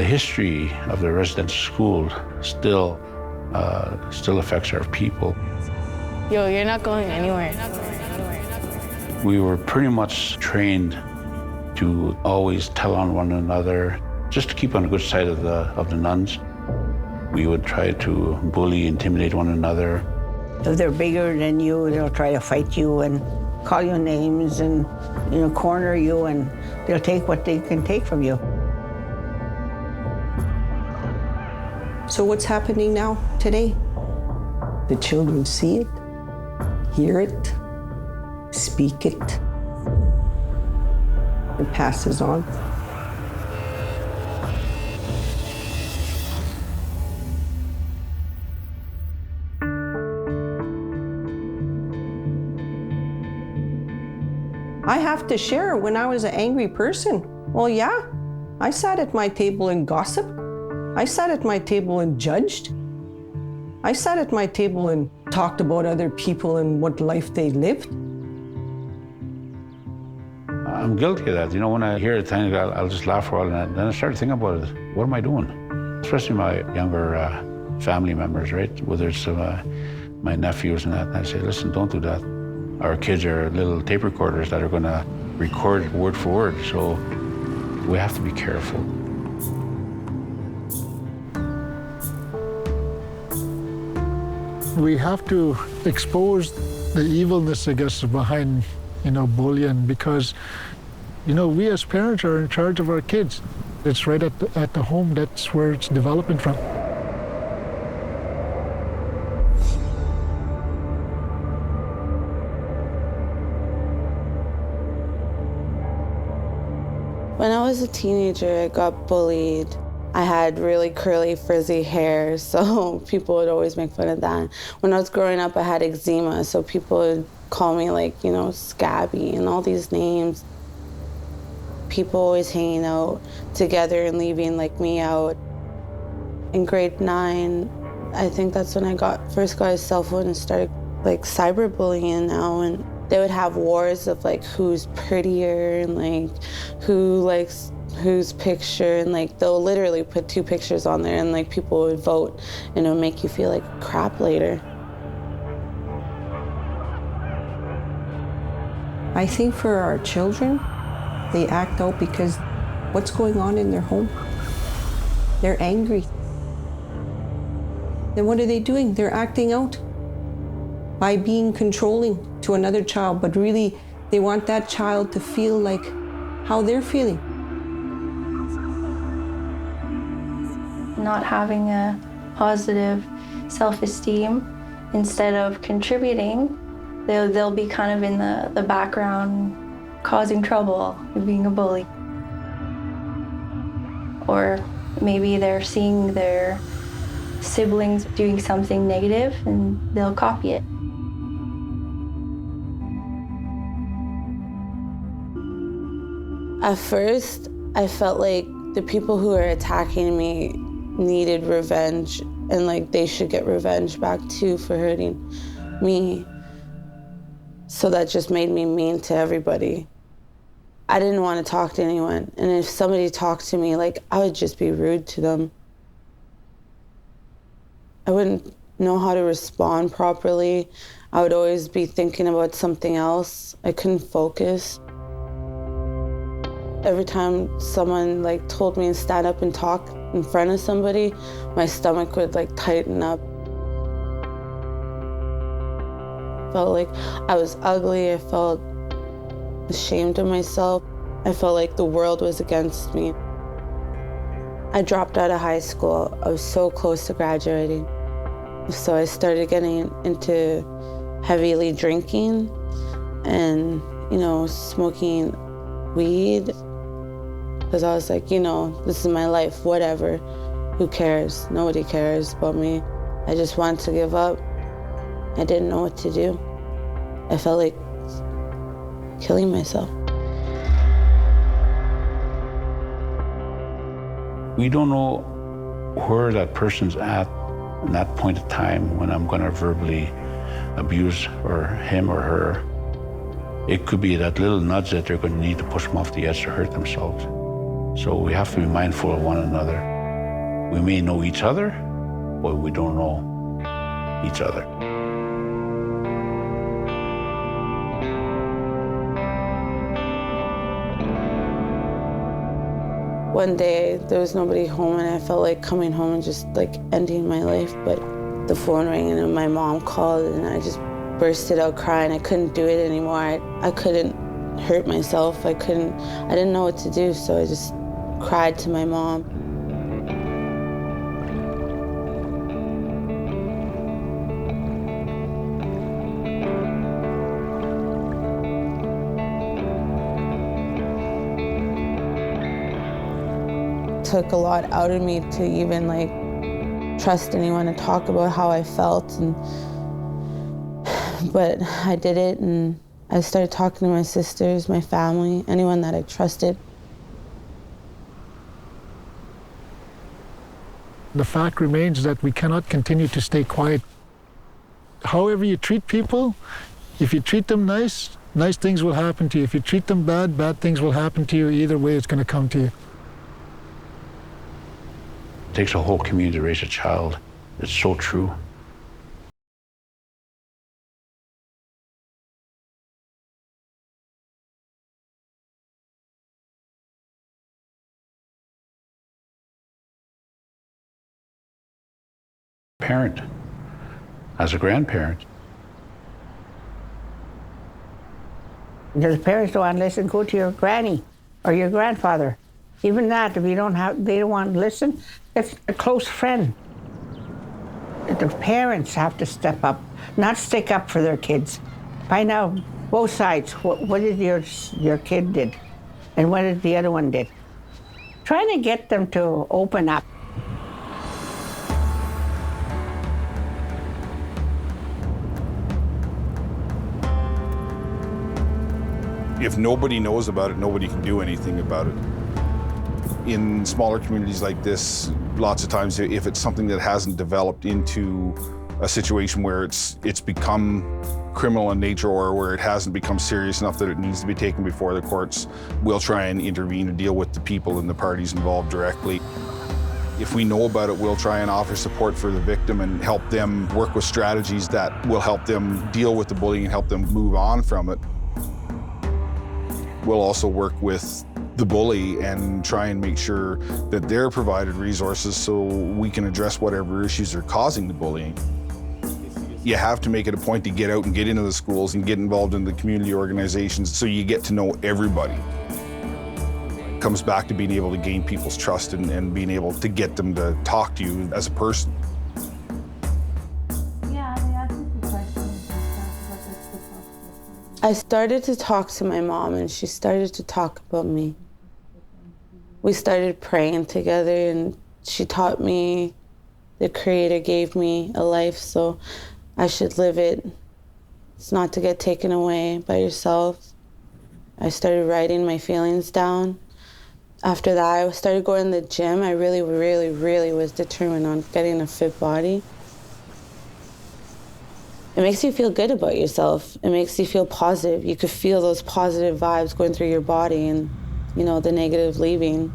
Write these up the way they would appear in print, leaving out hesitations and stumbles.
The history of the residential school still affects our people. Yo, you're not going anywhere. We were pretty much trained to always tell on one another, just to keep on the good side of the nuns. We would try to bully, intimidate one another. If they're bigger than you, they'll try to fight you and call you names and, corner you, and they'll take what they can take from you. So what's happening now, today? The children see it, hear it, speak it. It passes on. I have to share when I was an angry person. Well, yeah, I sat at my table and gossiped. I sat at my table and judged. I sat at my table and talked about other people and what life they lived. I'm guilty of that. When I hear a thing, I'll just laugh for a while, and then I start thinking about it. What am I doing? Especially my younger family members, right? Whether it's my nephews and that, and I say, listen, don't do that. Our kids are little tape recorders that are going to record word for word, so we have to be careful. We have to expose the evilness, I guess, behind, bullying, because, we as parents are in charge of our kids. It's right at the home, that's where it's developing from. When I was a teenager, I got bullied. I had really curly, frizzy hair, so people would always make fun of that. When I was growing up, I had eczema, so people would call me Scabby and all these names. People always hanging out together and leaving me out. In grade 9, I think that's when I first got a cell phone and started cyberbullying now, and they would have wars of who's prettier and whose picture, and they'll literally put 2 pictures on there, and people would vote, and it would make you feel like crap later. I think for our children, they act out because what's going on in their home? They're angry. Then what are they doing? They're acting out by being controlling to another child, but really they want that child to feel like how they're feeling. Not having a positive self-esteem, instead of contributing, they'll be kind of in the background causing trouble, being a bully. Or maybe they're seeing their siblings doing something negative and they'll copy it. At first, I felt like the people who were attacking me needed revenge, and they should get revenge back too for hurting me. So that just made me mean to everybody. I didn't want to talk to anyone, and if somebody talked to me, I would just be rude to them. I wouldn't know how to respond properly. I would always be thinking about something else. I couldn't focus. Every time someone told me to stand up and talk in front of somebody, my stomach would tighten up. Felt like I was ugly. I felt ashamed of myself. I felt like the world was against me. I dropped out of high school. I was so close to graduating. So I started getting into heavily drinking and, smoking weed. Because I was like, this is my life, whatever. Who cares? Nobody cares about me. I just wanted to give up. I didn't know what to do. I felt like killing myself. We don't know where that person's at in that point of time when I'm going to verbally abuse him or her. It could be that little nudge that they're going to need to push them off the edge to hurt themselves. So we have to be mindful of one another. We may know each other, but we don't know each other. One day, there was nobody home, and I felt like coming home and just like ending my life. But the phone rang, and my mom called, and I just bursted out crying. I couldn't do it anymore. I couldn't hurt myself. I didn't know what to do, so I just cried to my mom. It took a lot out of me to even like trust anyone and talk about how I felt, but I did it, and I started talking to my sisters, my family, anyone that I trusted. The fact remains that we cannot continue to stay quiet. However you treat people, if you treat them nice, nice things will happen to you. If you treat them bad, bad things will happen to you. Either way, it's going to come to you. It takes a whole community to raise a child. It's so true. Parent, as a grandparent. Because parents don't want to listen, go to your granny or your grandfather. Even that, if they don't want to listen, it's a close friend. The parents have to step up, not stick up for their kids. Find out both sides, what did your kid did and what did the other one did. Trying to get them to open up. If nobody knows about it, nobody can do anything about it. In smaller communities like this, lots of times if it's something that hasn't developed into a situation where it's become criminal in nature or where it hasn't become serious enough that it needs to be taken before the courts, we'll try and intervene and deal with the people and the parties involved directly. If we know about it, we'll try and offer support for the victim and help them work with strategies that will help them deal with the bullying and help them move on from it. We'll also work with the bully and try and make sure that they're provided resources so we can address whatever issues are causing the bullying. You have to make it a point to get out and get into the schools and get involved in the community organizations so you get to know everybody. It comes back to being able to gain people's trust and being able to get them to talk to you as a person. I started to talk to my mom, and she started to talk about me. We started praying together, and she taught me the Creator gave me a life, so I should live it. It's not to get taken away by yourself. I started writing my feelings down. After that, I started going to the gym. I really was determined on getting a fit body. It makes you feel good about yourself. It makes you feel positive. You could feel those positive vibes going through your body and, you know, the negative leaving.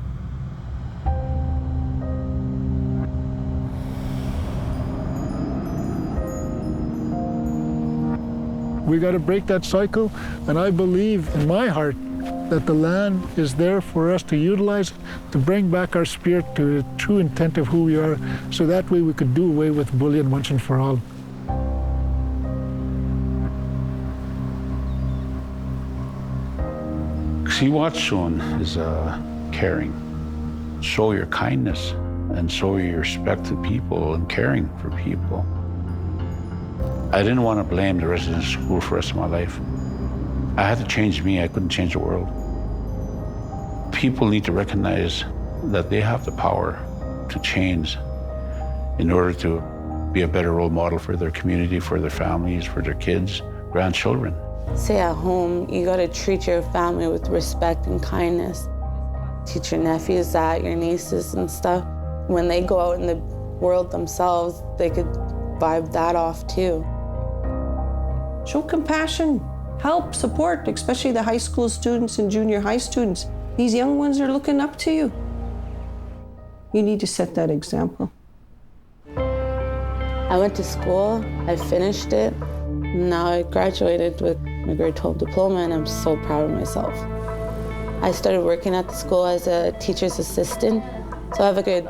We got to break that cycle, and I believe in my heart that the land is there for us to utilize, to bring back our spirit to the true intent of who we are, so that way we could do away with bullying once and for all. KISEWATISIWIN is caring. Show your kindness and show your respect to people and caring for people. I didn't want to blame the residential school for the rest of my life. I had to change me. I couldn't change the world. People need to recognize that they have the power to change in order to be a better role model for their community, for their families, for their kids, grandchildren. Stay at home, you gotta treat your family with respect and kindness. Teach your nephews that, your nieces and stuff. When they go out in the world themselves, they could vibe that off too. Show compassion, help, support, especially the high school students and junior high students. These young ones are looking up to you. You need to set that example. I went to school, I finished it. Now I graduated with my grade 12 diploma and I'm so proud of myself. I started working at the school as a teacher's assistant, so I have a good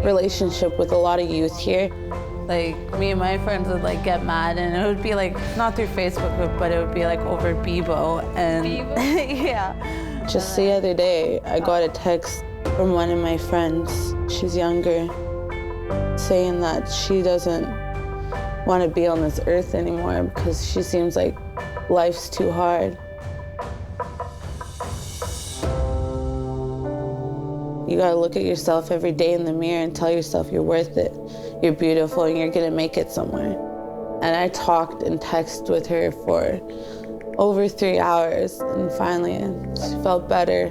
relationship with a lot of youth here. Like, me and my friends would like get mad, and it would be like, not through Facebook, but it would be like over Bebo, and yeah. Just the other day, I got a text from one of my friends, she's younger, saying that she doesn't want to be on this earth anymore because she seems like life's too hard. You gotta look at yourself every day in the mirror and tell yourself you're worth it, you're beautiful, and you're gonna make it somewhere. And I talked and texted with her for over 3 hours, and finally she felt better.